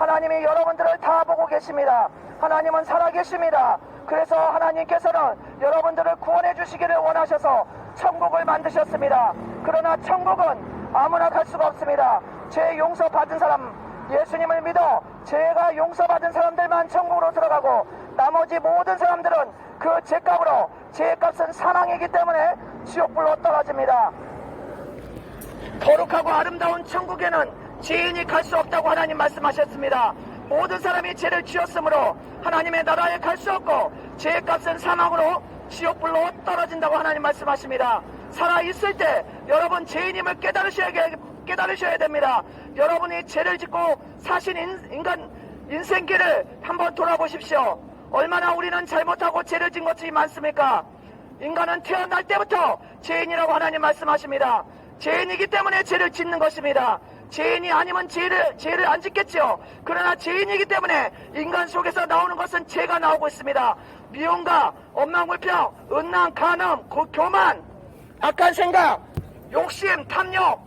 하나님이 여러분들을 다 보고 계십니다. 하나님은 살아계십니다. 그래서 하나님께서는 여러분들을 구원해 주시기를 원하셔서 천국을 만드셨습니다. 그러나 천국은 아무나 갈 수가 없습니다. 죄 용서받은 사람, 예수님을 믿어 죄가 용서받은 사람들만 천국으로 들어가고 나머지 모든 사람들은 그 죄값으로, 죄값은 사망이기 때문에 지옥불로 떨어집니다. 거룩하고 아름다운 천국에는 죄인이 갈 수 없다고 하나님 말씀하셨습니다. 모든 사람이 죄를 지었으므로 하나님의 나라에 갈 수 없고 죄값은 사망으로 지옥불로 떨어진다고 하나님 말씀하십니다. 살아있을 때 여러분 죄인임을 깨달으셔야 됩니다. 여러분이 죄를 짓고 사신 인간 인생길을 한번 돌아보십시오. 얼마나 우리는 잘못하고 죄를 진 것이 많습니까? 인간은 태어날 때부터 죄인이라고 하나님 말씀하십니다. 죄인이기 때문에 죄를 짓는 것입니다. 죄인이 아니면 죄를 안 짓겠죠. 그러나 죄인이기 때문에 인간 속에서 나오는 것은 죄가 나오고 있습니다. 미움과 원망불평, 음란, 간음, 교만, 악한 생각, 욕심, 탐욕,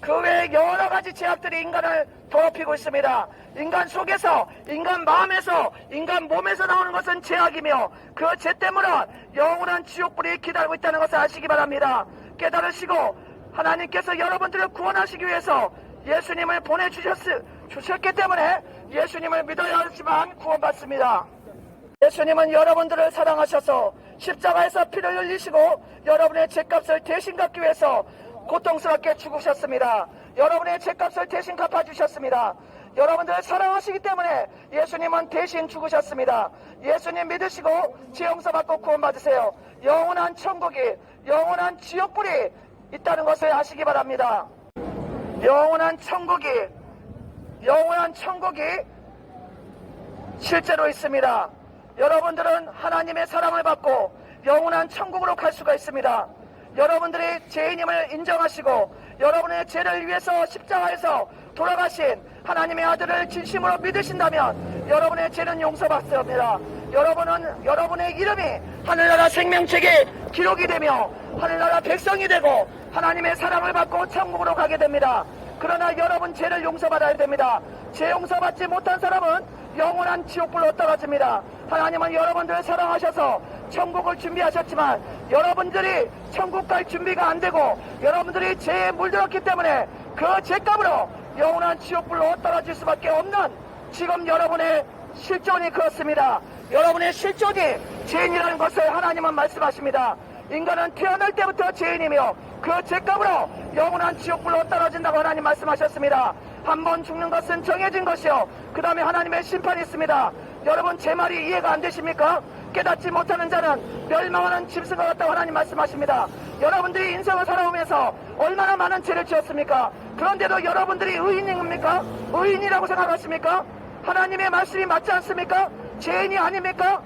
그 외에 여러 가지 죄악들이 인간을 더럽히고 있습니다. 인간 속에서, 인간 마음에서, 인간 몸에서 나오는 것은 죄악이며 그 죄 때문에 영원한 지옥불이 기다리고 있다는 것을 아시기 바랍니다. 깨달으시고 하나님께서 여러분들을 구원하시기 위해서 예수님을 보내주셨기 때문에 예수님을 믿어야 하지만 구원받습니다. 예수님은 여러분들을 사랑하셔서 십자가에서 피를 흘리시고 여러분의 죄값을 대신 갚기 위해서 고통스럽게 죽으셨습니다. 여러분의 죄값을 대신 갚아주셨습니다. 여러분들을 사랑하시기 때문에 예수님은 대신 죽으셨습니다. 예수님 믿으시고 죄 용서받고 구원받으세요. 영원한 천국이, 영원한 지옥불이 있다는 것을 아시기 바랍니다. 영원한 천국이 실제로 있습니다. 여러분들은 하나님의 사랑을 받고 영원한 천국으로 갈 수가 있습니다. 여러분들이 죄인임을 인정하시고 여러분의 죄를 위해서 십자가에서 돌아가신 하나님의 아들을 진심으로 믿으신다면 여러분의 죄는 용서받습니다. 여러분은 여러분의 이름이 하늘나라 생명책에 기록이 되며 하늘나라 백성이 되고 하나님의 사랑을 받고 천국으로 가게 됩니다. 그러나 여러분 죄를 용서받아야 됩니다. 죄 용서받지 못한 사람은 영원한 지옥불로 떨어집니다. 하나님은 여러분들을 사랑하셔서 천국을 준비하셨지만 여러분들이 천국 갈 준비가 안 되고 여러분들이 죄에 물들었기 때문에 그 죄값으로 영원한 지옥불로 떨어질 수밖에 없는 지금 여러분의 실존이 그렇습니다. 여러분의 실존이 죄인이라는 것을 하나님은 말씀하십니다. 인간은 태어날 때부터 죄인이며 그 죄값으로 영원한 지옥불로 떨어진다고 하나님 말씀하셨습니다. 한 번 죽는 것은 정해진 것이요 그 다음에 하나님의 심판이 있습니다. 여러분 제 말이 이해가 안 되십니까? 깨닫지 못하는 자는 멸망하는 짐승과 같다고 하나님 말씀하십니다. 여러분들이 인생을 살아오면서 얼마나 많은 죄를 지었습니까? 그런데도 여러분들이 의인입니까? 의인이라고 생각하십니까? 하나님의 말씀이 맞지 않습니까? 죄인이 아닙니까?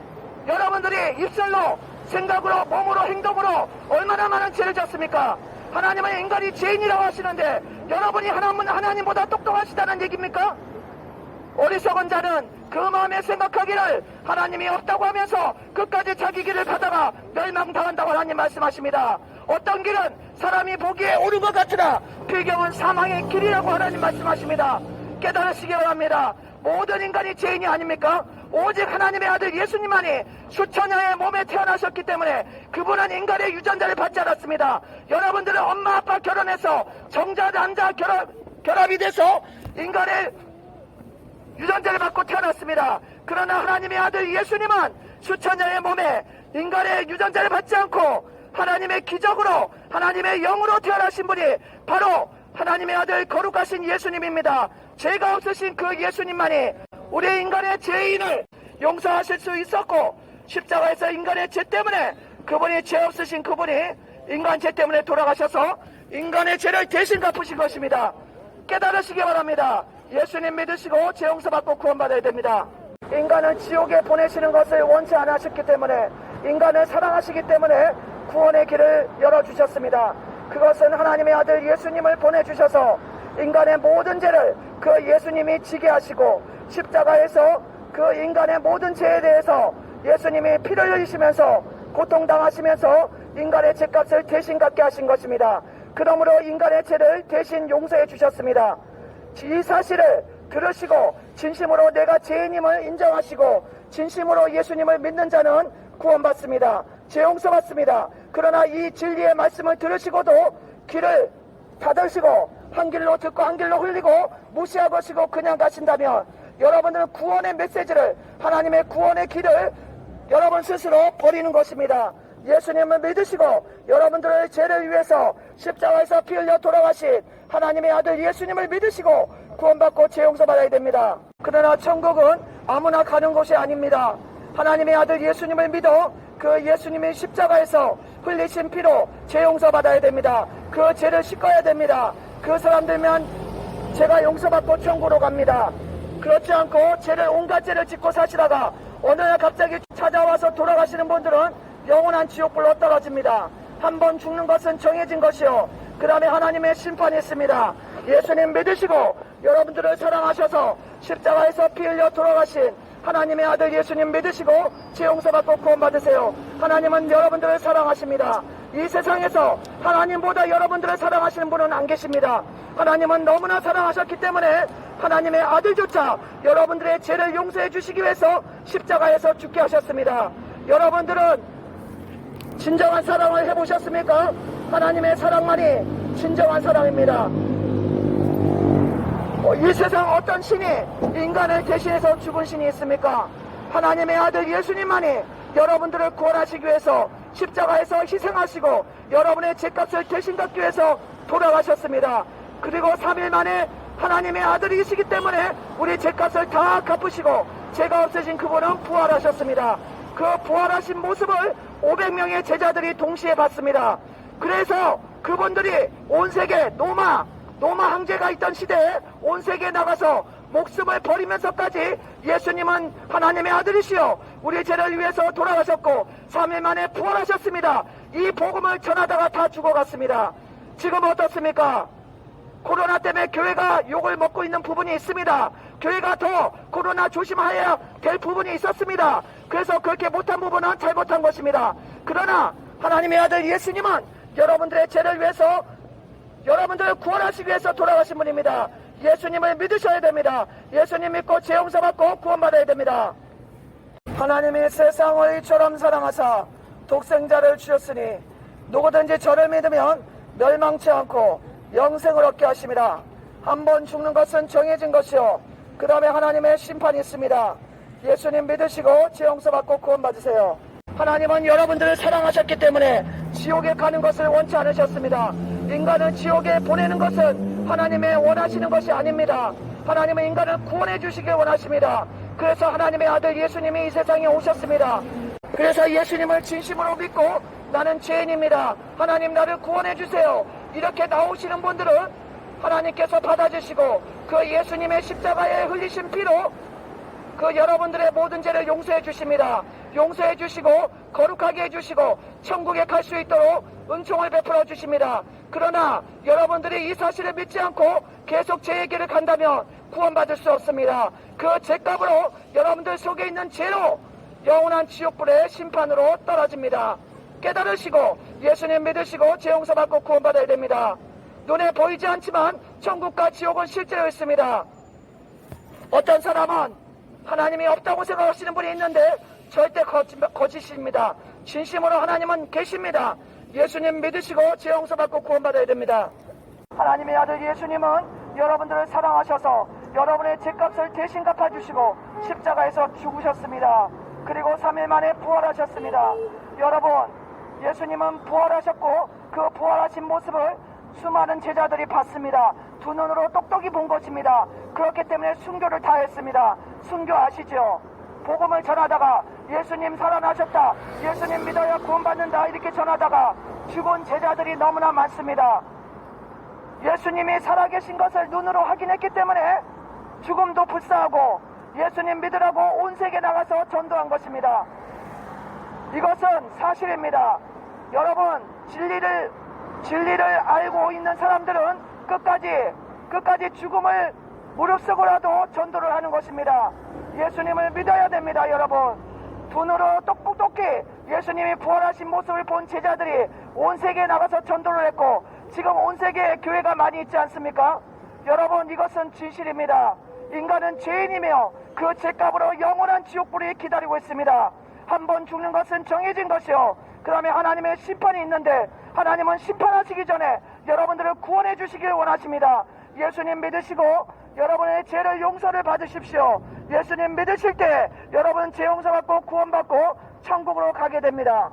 여러분들이 입술로, 생각으로, 몸으로, 행동으로 얼마나 많은 죄를 졌습니까? 하나님은 인간이 죄인이라고 하시는데 여러분이 하나님보다 똑똑하시다는 얘기입니까? 어리석은 자는 그 마음에 생각하기를 하나님이 없다고 하면서 끝까지 자기 길을 가다가 멸망당한다고 하나님 말씀하십니다. 어떤 길은 사람이 보기에 옳은 것 같으나 비경은 사망의 길이라고 하나님 말씀하십니다. 깨달으시기 바랍니다. 모든 인간이 죄인이 아닙니까? 오직 하나님의 아들 예수님만이 수천여의 몸에 태어나셨기 때문에 그분은 인간의 유전자를 받지 않았습니다. 여러분들은 엄마 아빠 결혼해서 정자 남자 결합이 돼서 인간의 유전자를 받고 태어났습니다. 그러나 하나님의 아들 예수님은 수천여의 몸에 인간의 유전자를 받지 않고 하나님의 기적으로 하나님의 영으로 태어나신 분이 바로 하나님의 아들 거룩하신 예수님입니다. 죄가 없으신 그 예수님만이 우리 인간의 죄인을 용서하실 수 있었고 십자가에서 인간의 죄 때문에 그분이 죄 없으신 그분이 인간 죄 때문에 돌아가셔서 인간의 죄를 대신 갚으신 것입니다. 깨달으시기 바랍니다. 예수님 믿으시고 죄 용서받고 구원받아야 됩니다. 인간을 지옥에 보내시는 것을 원치 않으셨기 때문에 인간을 사랑하시기 때문에 구원의 길을 열어주셨습니다. 그것은 하나님의 아들 예수님을 보내주셔서 인간의 모든 죄를 그 예수님이 지게 하시고 십자가에서 그 인간의 모든 죄에 대해서 예수님이 피를 흘리시면서 고통당하시면서 인간의 죄값을 대신 갚게 하신 것입니다. 그러므로 인간의 죄를 대신 용서해 주셨습니다. 이 사실을 들으시고 진심으로 내가 죄인임을 인정하시고 진심으로 예수님을 믿는 자는 구원받습니다. 죄 용서받습니다. 그러나 이 진리의 말씀을 들으시고도 귀를 닫으시고 한 길로 듣고 한 길로 흘리고 무시하시고 그냥 가신다면 여러분들은 구원의 메시지를, 하나님의 구원의 길을 여러분 스스로 버리는 것입니다. 예수님을 믿으시고 여러분들의 죄를 위해서 십자가에서 피 흘려 돌아가신 하나님의 아들 예수님을 믿으시고 구원받고 죄 용서받아야 됩니다. 그러나 천국은 아무나 가는 곳이 아닙니다. 하나님의 아들 예수님을 믿어 그 예수님의 십자가에서 흘리신 피로 죄 용서받아야 됩니다. 그 죄를 씻어야 됩니다. 그 사람들만 죄가 용서받고 천국으로 갑니다. 그렇지 않고 죄를 온갖 죄를 짓고 사시다가 어느 날 갑자기 찾아와서 돌아가시는 분들은 영원한 지옥불로 떨어집니다. 한 번 죽는 것은 정해진 것이요, 그 다음에 하나님의 심판이 있습니다. 예수님 믿으시고 여러분들을 사랑하셔서 십자가에서 피 흘려 돌아가신 하나님의 아들 예수님 믿으시고 죄 용서받고 구원받으세요. 하나님은 여러분들을 사랑하십니다. 이 세상에서 하나님보다 여러분들을 사랑하시는 분은 안 계십니다. 하나님은 너무나 사랑하셨기 때문에 하나님의 아들조차 여러분들의 죄를 용서해 주시기 위해서 십자가에서 죽게 하셨습니다. 여러분들은 진정한 사랑을 해보셨습니까? 하나님의 사랑만이 진정한 사랑입니다. 이 세상 어떤 신이 인간을 대신해서 죽은 신이 있습니까? 하나님의 아들 예수님만이 여러분들을 구원하시기 위해서 십자가에서 희생하시고 여러분의 죄값을 대신 갚기 위해서 돌아가셨습니다. 그리고 3일 만에 하나님의 아들이시기 때문에 우리 죄값을 다 갚으시고 죄가 없어진 그분은 부활하셨습니다. 그 부활하신 모습을 500명의 제자들이 동시에 봤습니다. 그래서 그분들이 온 세계 노마 황제가 있던 시대에 온 세계에 나가서 목숨을 버리면서까지 예수님은 하나님의 아들이시여 우리 죄를 위해서 돌아가셨고 3일 만에 부활하셨습니다. 이 복음을 전하다가 다 죽어갔습니다. 지금 어떻습니까? 코로나 때문에 교회가 욕을 먹고 있는 부분이 있습니다. 교회가 더 코로나 조심해야 될 부분이 있었습니다. 그래서 그렇게 못한 부분은 잘못한 것입니다. 그러나 하나님의 아들 예수님은 여러분들의 죄를 위해서 여러분들을 구원하시기 위해서 돌아가신 분입니다. 예수님을 믿으셔야 됩니다. 예수님 믿고 죄 용서받고 구원받아야 됩니다. 하나님이 세상을 이처럼 사랑하사 독생자를 주셨으니 누구든지 저를 믿으면 멸망치 않고 영생을 얻게 하십니다. 한 번 죽는 것은 정해진 것이요, 그 다음에 하나님의 심판이 있습니다. 예수님 믿으시고 죄 용서받고 구원받으세요. 하나님은 여러분들을 사랑하셨기 때문에 지옥에 가는 것을 원치 않으셨습니다. 인간을 지옥에 보내는 것은 하나님의 원하시는 것이 아닙니다. 하나님은 인간을 구원해 주시길 원하십니다. 그래서 하나님의 아들 예수님이 이 세상에 오셨습니다. 그래서 예수님을 진심으로 믿고 나는 죄인입니다, 하나님 나를 구원해 주세요, 이렇게 나오시는 분들은 하나님께서 받아주시고 그 예수님의 십자가에 흘리신 피로 그 여러분들의 모든 죄를 용서해 주십니다. 용서해 주시고 거룩하게 해주시고 천국에 갈 수 있도록 은총을 베풀어 주십니다. 그러나 여러분들이 이 사실을 믿지 않고 계속 죄의 길을 간다면 구원받을 수 없습니다. 그 죄값으로 여러분들 속에 있는 죄로 영원한 지옥불의 심판으로 떨어집니다. 깨달으시고 예수님 믿으시고 죄 용서받고 구원받아야 됩니다. 눈에 보이지 않지만 천국과 지옥은 실제로 있습니다. 어떤 사람은 하나님이 없다고 생각하시는 분이 있는데 절대 거짓입니다. 진심으로 하나님은 계십니다. 예수님 믿으시고 죄 용서받고 구원받아야 됩니다. 하나님의 아들 예수님은 여러분들을 사랑하셔서 여러분의 죄값을 대신 갚아주시고 십자가에서 죽으셨습니다. 그리고 3일 만에 부활하셨습니다. 여러분, 예수님은 부활하셨고 그 부활하신 모습을 수많은 제자들이 봤습니다. 두 눈으로 똑똑히 본 것입니다. 그렇기 때문에 순교를 다 했습니다. 순교 아시죠? 복음을 전하다가 예수님 살아나셨다, 예수님 믿어야 구원받는다 이렇게 전하다가 죽은 제자들이 너무나 많습니다. 예수님이 살아계신 것을 눈으로 확인했기 때문에 죽음도 불사하고 예수님 믿으라고 온 세계에 나가서 전도한 것입니다. 이것은 사실입니다. 여러분, 진리를 알고 있는 사람들은 끝까지 죽음을 무릅쓰고라도 전도를 하는 것입니다. 예수님을 믿어야 됩니다. 여러분, 눈으로 똑똑히 예수님이 부활하신 모습을 본 제자들이 온 세계에 나가서 전도를 했고 지금 온 세계에 교회가 많이 있지 않습니까? 여러분, 이것은 진실입니다. 인간은 죄인이며 그 죄값으로 영원한 지옥불이 기다리고 있습니다. 한 번 죽는 것은 정해진 것이요. 그 다음에 하나님의 심판이 있는데 하나님은 심판하시기 전에 여러분들을 구원해 주시길 원하십니다. 예수님 믿으시고 여러분의 죄를 용서를 받으십시오. 예수님 믿으실 때 여러분 죄 용서받고 구원받고 천국으로 가게 됩니다.